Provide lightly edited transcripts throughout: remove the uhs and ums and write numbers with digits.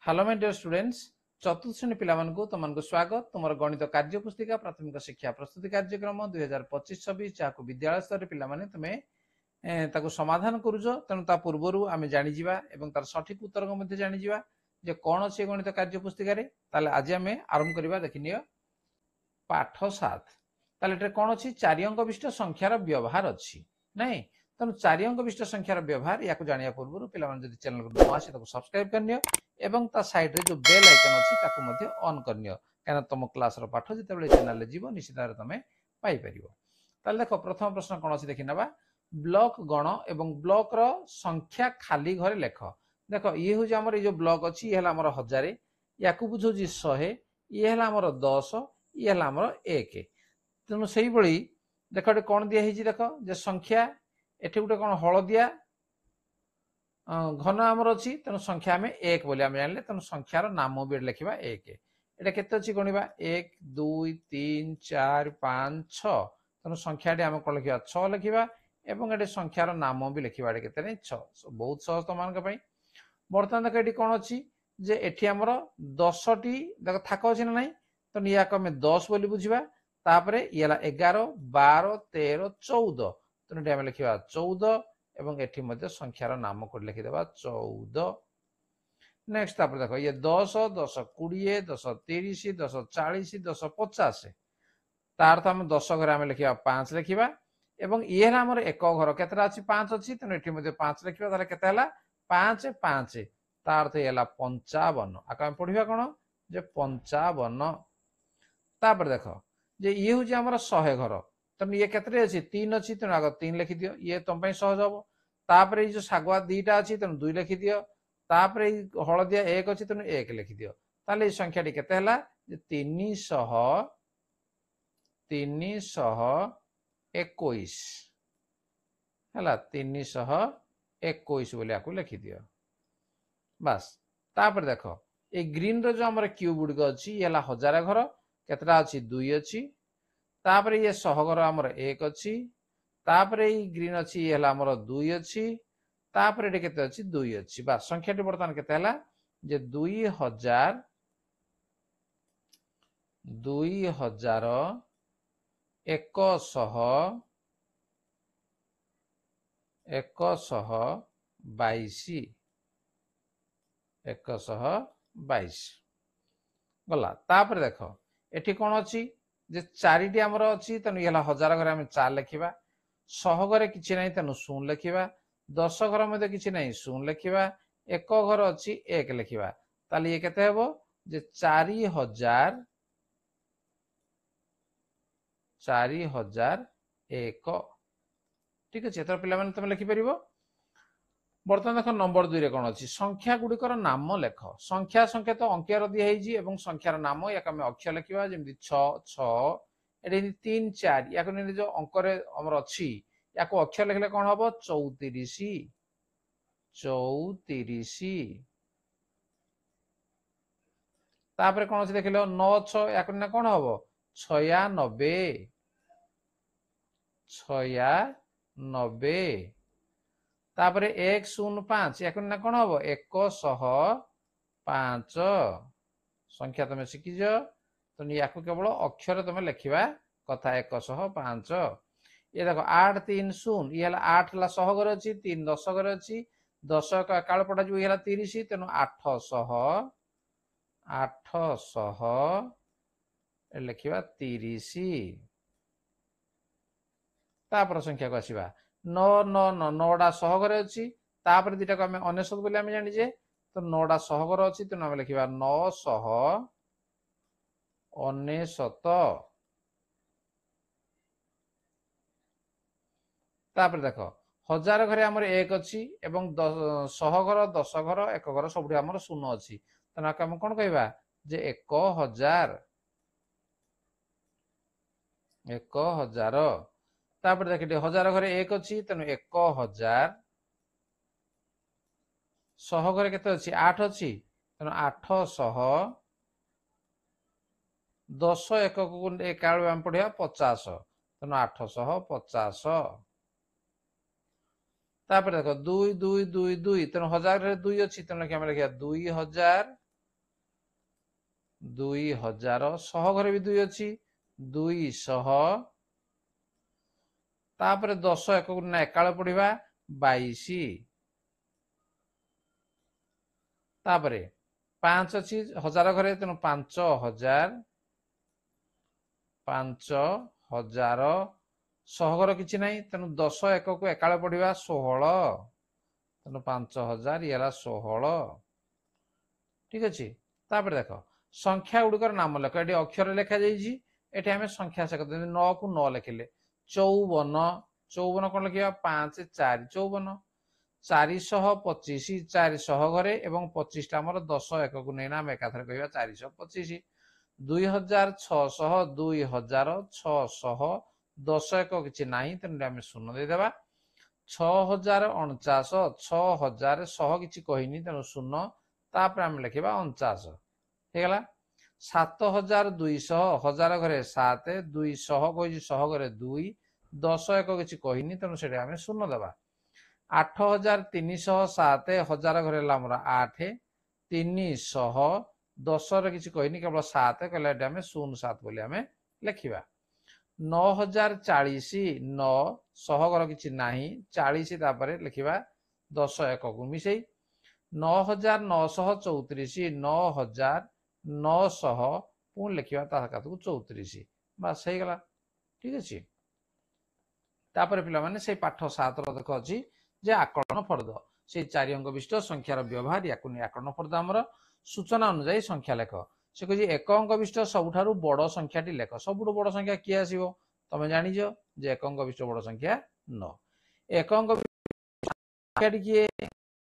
Hello my dear students चतुर्थ श्रेणी पिलामानकु तुमको स्वागत तुम गणित कार्य पुस्तिका प्राथमिक शिक्षा प्रस्तुति कार्यक्रम 2025-26 जहाँ विद्यालय स्तर पिलामाने तुमे ताको समाधान करूज तेणु ता पूर्व आम जाणीजा और तार सठिक उत्तर जाणीजा जे कौन अच्छे गणित कार्य पुस्तिका आज आम आरंभ करवा देखनी पाठ 7 ताले कौन अच्छी 4 अंक विशिष्ट संख्यार व्यवहार अच्छी नहीं तेणु 4 अंक विशिष्ट संख्यार व्यवहार या जाना पूर्व पे चैनल को नुआ आसे सब्सक्राइब करनी एवं ता साइड रे जो बेल आइकन अच्छी ताकू मध्य ऑन करनियो कहीं तुम क्लास रो पाठ जिते चैनल रे जीवो निश्चित भाव तुम पाई परिबो। ताले देखो प्रथम प्रश्न कौन अच्छी देखि नबा ब्लॉक गण एवं ब्लॉक रो संख्या खाली घरे लेख। देखो ये हूँ आमर ये ब्लॉक अच्छी ये आमर 1000 या बुझे 100 ये आमर 10 ये आमर 1 तेणु से देख कौन दिखाई देख जे संख्या एठी गोटे कौन हलदिया घन आमर अच्छी तेणु संख्या आम 1 बोली आम जान तेणु संख्यार नाम भी लिखा 1 एटा केते अच्छी गणिबा 1 2 3 4 5 6 तेणु संख्या आम कौन लिखा 6 लिखा एवं ये संख्यार नाम भी लिखा केते नहीं 6 बहुत सहज तुम मान बर्तमान देख ये कौन अच्छी जे एठी आमर 10 टी देख थाक अच्छी ना नहीं तेणु या आम 10 बोली बुझा तापर ये 11 12 13 14 तेणु आम लिखा 14 एवं एठी मध्य संख्यार नाम को लिखिदेवा 14। नेक्स्ट तापर देखो ये 10 10 20 10 30 10 40 10 50 तार तो आम 10 घर आम लिखा 5 लिखा एवं ये आमर एक घर केतटा अच्छी 5 अच्छी तेणु एठी मध्य 5 लिखा ताले केते हला 5 5 तार तो ये 55 आक आम पढ़िबा कोन जे 55। तापर देखो जे ये हूँ आमर 100 घर तेणु ये केतरे अच्छी 3 अच्छी तेणु आग 3 लिखि दियो ये तुम सहज हम तापर ये जो शागुआ 2टा अच्छी तेणु 2 लिखि दियो तापर हलदिया 1 अच्छी तेणु 1 लिखि दियो ताले संख्या टी केते हला 321 हला 321 बोली आकु लिखि दियो बस। तापर देखो ये ग्रीन रो जो हमर क्यूब गुड़िक अच्छी ये 1000 घर केतटा अच्छी 2 अच्छी तापर ये 100 घर हमर 1 अच्छी तापर ये ग्रीन अच्छी ये हमर 2 अच्छी तापर ये केते अच्छी 2 अच्छी बस संख्या टी वर्तमान केते हला जे 2122 गला। तापर देखो एठी कौन अच्छी जे 4टी आमर अच्छी तेणु ये 1000 घर आम 4 लिखा 100 घर कि ना तेणु 0 लिखा 10 घर मध्य कि ना 0 लिखा 1 घर अच्छी 1 लिखा ताले ये केते हेबो जे 4001 ठीक अच्छे एथर पिला तुम लिखिपर। बर्तमान देख नंबर 2 रे कौन अच्छी संख्या गुड़िकर नाम लेख संख्या संख्या तो अंकियार दिखाई संख्यार नाम या अक्षर लिखा जमी 6 6 ये 3 4 या जो अंक आमर अच्छी या अक्षर लिखले कौन हम 34 34 तापर कौन अच्छी देख लो 9 6 या कौन हम 96 96 तापर 105 या कौन हम 105 संख्या तुम शिखीज तो या केवल अक्षर तुम लिखा कथा 105 ये देखो 8 3 0 ये 8 100 घर अच्छी 3 10 घर अच्छी 10 काल पटा जो ये 30 तेणु 800 लिखा 30 तापर संख्या को आसवा 9 9 9 9टा 100 घर अच्छी तापर 2टा को आम 99 बोली आम जाने तो 9टा 100 घर अच्छी तेणु आम लिखा 999 तापर देख 1000 घरे आमर 1 अच्छी एवं 100 घर 10 घर 1 घर सब आमर 0 अच्छी तेना आम कौन कहवा जे 1000 तापर देख 1000 घरे 1 अच्छी तेणु 1000 100 घरे केते अच्छी 8 अच्छी तेणु 800 10 1 को काल आम पढ़िया 50 तेणु 850 तापर देख 2 2 2 2 तेणु 1000 2 अच्छी तेणु आम लिखा 2000 2000 ଶହ ଘରେ ବି 2 ଅଛି 200 ତାପରେ 10 ଏକକୁ ନା ଏକାଳ ପଢିବା 22 ତାପରେ 5 ଅଛି 1000 ଘରେ ତେଣୁ 5000 5000 ଶହ ଘର କିଛି ନାହିଁ ତେଣୁ 10 ଏକକୁ ଏକାଳ ପଢିବା 16 ତେଣୁ 5000 ଇଏ ହେଲା 16 ଠିକ ଅଛି। ତାପରେ ଦେଖ ସଂଖ୍ୟା ଗୁଡିକର ନାମ ଲେଖ ଏଠି ଅକ୍ଷର ଲେଖା ଯାଇଛି ଏଠି ଆମେ ସଂଖ୍ୟା ସେକ 9 କୁ 9 ଲେଖିଲେ 54 54 କଣ ଲେଖିବା 5 4 54 425 400 ଘରେ ଏବଂ 25 ଟା ଆମର 10 ଏକକୁ ନେଇନା ଆମେ ଏକାଥରେ କହିବା 425 2600 2600 10 ଏକ କିଛି ନାହିଁ ତେଣୁ ଆମେ ଶୂନ ଦେଇଦେବା 6049 6000 ଶହ କିଛି କହିନି ତେଣୁ ଶୂନ ତାପରେ ଆମେ ଲେଖିବା 49 ହେଇଗଲା 7200 1000 ଘରେ 7 200 କହିଛି ଶହ ଘରେ 2 10 ଏକ କିଛି କହିନି ତେଣୁ ସେଟା ଆମେ ଶୂନ ଦେବା 8307 1000 ଘରେ ହେଲା ଆମର 8 300 10 ରେ କିଛି କହିନି କେବଳ 7 କହିଲେ ଏଠି ଆମେ 07 ବୋଲି ଆମେ ଲେଖିବା 9040 9 ଶହ ଘର କିଛି ନାହିଁ 40 ତାପରେ ଲେଖିବା 10 ଏକକୁ ମିଶେଇ 9934 9900 ପୁଣି ଲେଖିବା ତା କାତକୁ 34 ବାସ୍ ହେଇଗଲା ଠିକ ଅଛି। ତାପରେ ପିଲାମାନେ ସେଇ ପାଠ 7 ର ଦେଖ ଅଛି ଯେ ଆକଳନ ଫର୍ଦ୍ଦ ସେଇ 4 ଅଙ୍କ ବିଶିଷ୍ଟ ସଂଖ୍ୟାର ବ୍ୟବହାର ୟାକୁ ନେଇ ଆକଳନ ଫର୍ଦ୍ଦ ଆମର ସୂଚନା ଅନୁଯାୟୀ ସଂଖ୍ୟା ଲେଖ ସେ କହୁଛି 1 ଅଙ୍କ ବିଶିଷ୍ଟ ସବୁଠାରୁ ବଡ ସଂଖ୍ୟାଟି ଲେଖ ସବୁଠୁ ବଡ ସଂଖ୍ୟା କିଏ ଆସିବ ତମେ ଜାଣିଛ ଯେ 1 ଅଙ୍କ ବିଶିଷ୍ଟ ବଡ ସଂଖ୍ୟା 9 1 ଅଙ୍କ ସଂଖ୍ୟାଟି କିଏ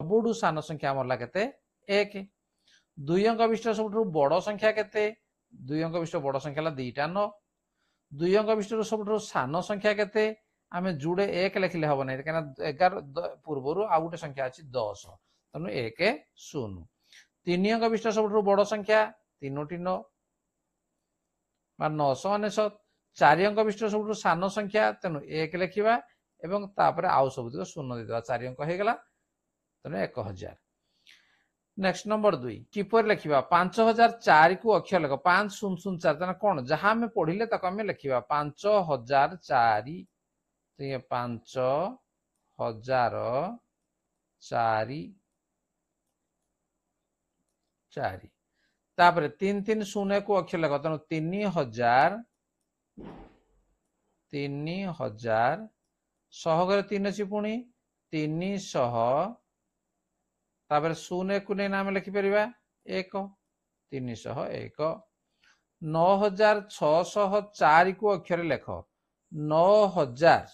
ସବୁଠୁ ସାନ ସଂଖ୍ୟା ଆମର ହେଲା କେତେ 1 2 ଅଙ୍କ ବିଶିଷ୍ଟ ସବୁଠାରୁ ବଡ ସଂଖ୍ୟା କେତେ 2 ଅଙ୍କ ବିଶିଷ୍ଟ ବଡ ସଂଖ୍ୟା ହେଲା 2ଟା 9 2 ଅଙ୍କ ବିଶିଷ୍ଟ ସବୁଠାରୁ ସାନ ସଂଖ୍ୟା କେତେ ଆମେ ଯୋଡ଼େ 1 ଲେଖିଲେ ହବ ନାହିଁ କାରଣ 11 ପୂର୍ବରୁ ଆଉ ଗୋଟେ ସଂଖ୍ୟା ଅଛି 10 ତେଣୁ 1 0 3 ଅଙ୍କ ବିଶିଷ୍ଟ ସବୁଠାରୁ ବଡ ସଂଖ୍ୟା 3ଟି 9 ବା 999 4 ଅଙ୍କ ବିଶିଷ୍ଟ ସବୁଠାରୁ ସାନ ସଂଖ୍ୟା ତେଣୁ 1 ଲେଖିବା ଏବଂ ତାପରେ ଆଉ ସବୁତିକ ଶୂନ ଦେଇଦେବା 4 ଅଙ୍କ ହେଇଗଲା ତେଣୁ 1000 नेक्स्ट नंबर 2 किपर लिखिबा 5004 को अक्षर लेख 5004 तना कोन जहां में पढिले तक हमें लिखिबा 5004 तो ये 5004 4 तापर 330 को अक्षर लेख तनो 3000 सहगर 3 अछि पुणी 300 तापर 0 को नहीं नाम लिखि परिबा 1 301 9604 को अक्षर लेख 9000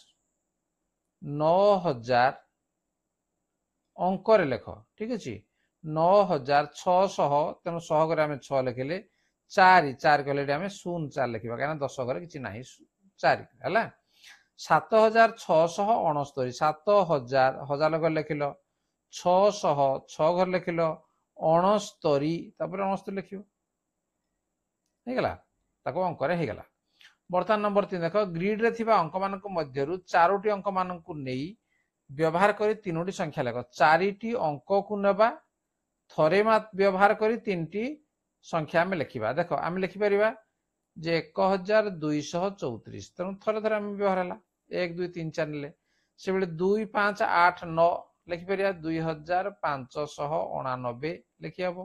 अंक रे लेख ठीक अछि 9600 तेनो 100 घरे हम 6 लिखिले 4 कहले हम 04 लिखिबा कारण 10 घरे किछि नाही 4 हला 7669 7000 हजार घर लिखिलो 600 6 घर लिखिलो 69 तापर 69 लिखियो हे गला ताको अंक रे हे गला वर्तमान नंबर 3 देखो ग्रिड रे थिबा अंक मानक मध्यरु 4टी अंक मानक नेई व्यवहार करी 3टी संख्या लेख 4टी अंक को नेबा थरे मात व्यवहार करी 3टी संख्या में लिखिबा देखो हम लिखि परिबा जे 1234 तेणु थरे थरे हम व्यवहार हला 1 2 3 4 ले से बेले 2 5 8 9 लिखि परिया 2589 लिखि हबो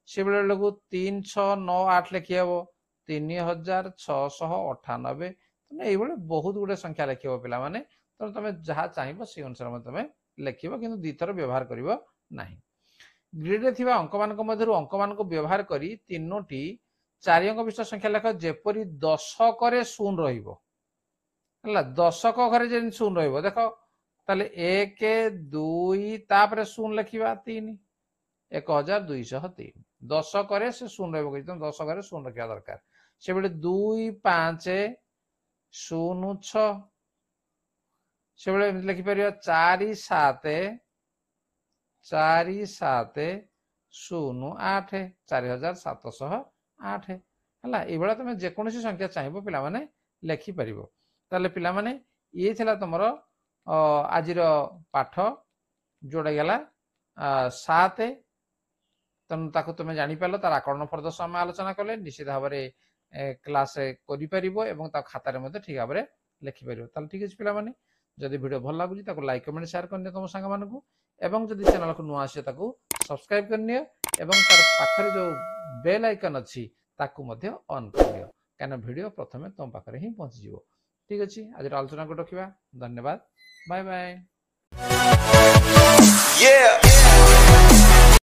से बेले लगु 3 6 9 8 लिखि हबो 3698 तने एई बेले बहुत गुडे संख्या लिखिबो पिला माने तो तमे जहा चाहिबो से अनुसार में तमे लिखिबो किंतु दी थर व्यवहार करिवो नाही ग्रिड रे थिबा अंक मानक मध्यरु अंक मानक व्यवहार करी तीनोटी 4 अंक विशिष्ट संख्या लेख जेपरी 10 करे शून्य रहिबो हला 10 घरे जे शून्य रहिबो देखो ताले 1 2 तापर शून्य लिखिबा 3 1203 10 करे से शून्य रहिबो कि 10 घरे शून्य रखिया दरकार से बेले 2 5 0 6 से बेले लिखि परियो 4 7 0 8 4708 हला ए बेला तमे जे कोनोसी संख्या चाहिबो पिला माने लिखि परिबो ताले पिला माने ये थिला तमरो आजिर पाठ जोड़ा गला 7 तेणु ताको तुम जानीपार तार आकलन प्रदर्शन आम आलोचना कले निश्चित भाव में क्लास कर खातार ठीक भाव में लिखिपर ठीक अच्छे पे जदि वीडियो भल लगुच लाइक कमेंट शेयर कर तुम सांग मानू एवं जदि चैनल को नुआ आसे सब्सक्राइब करनी तार पाखरे जो बेल आइकन अच्छी ऑन कर दियो कहीं वीडियो प्रथम तुम पाखे ही पहुंची जीव ठीक अच्छे आज आलोचना को रखा धन्यवाद बाय बाय।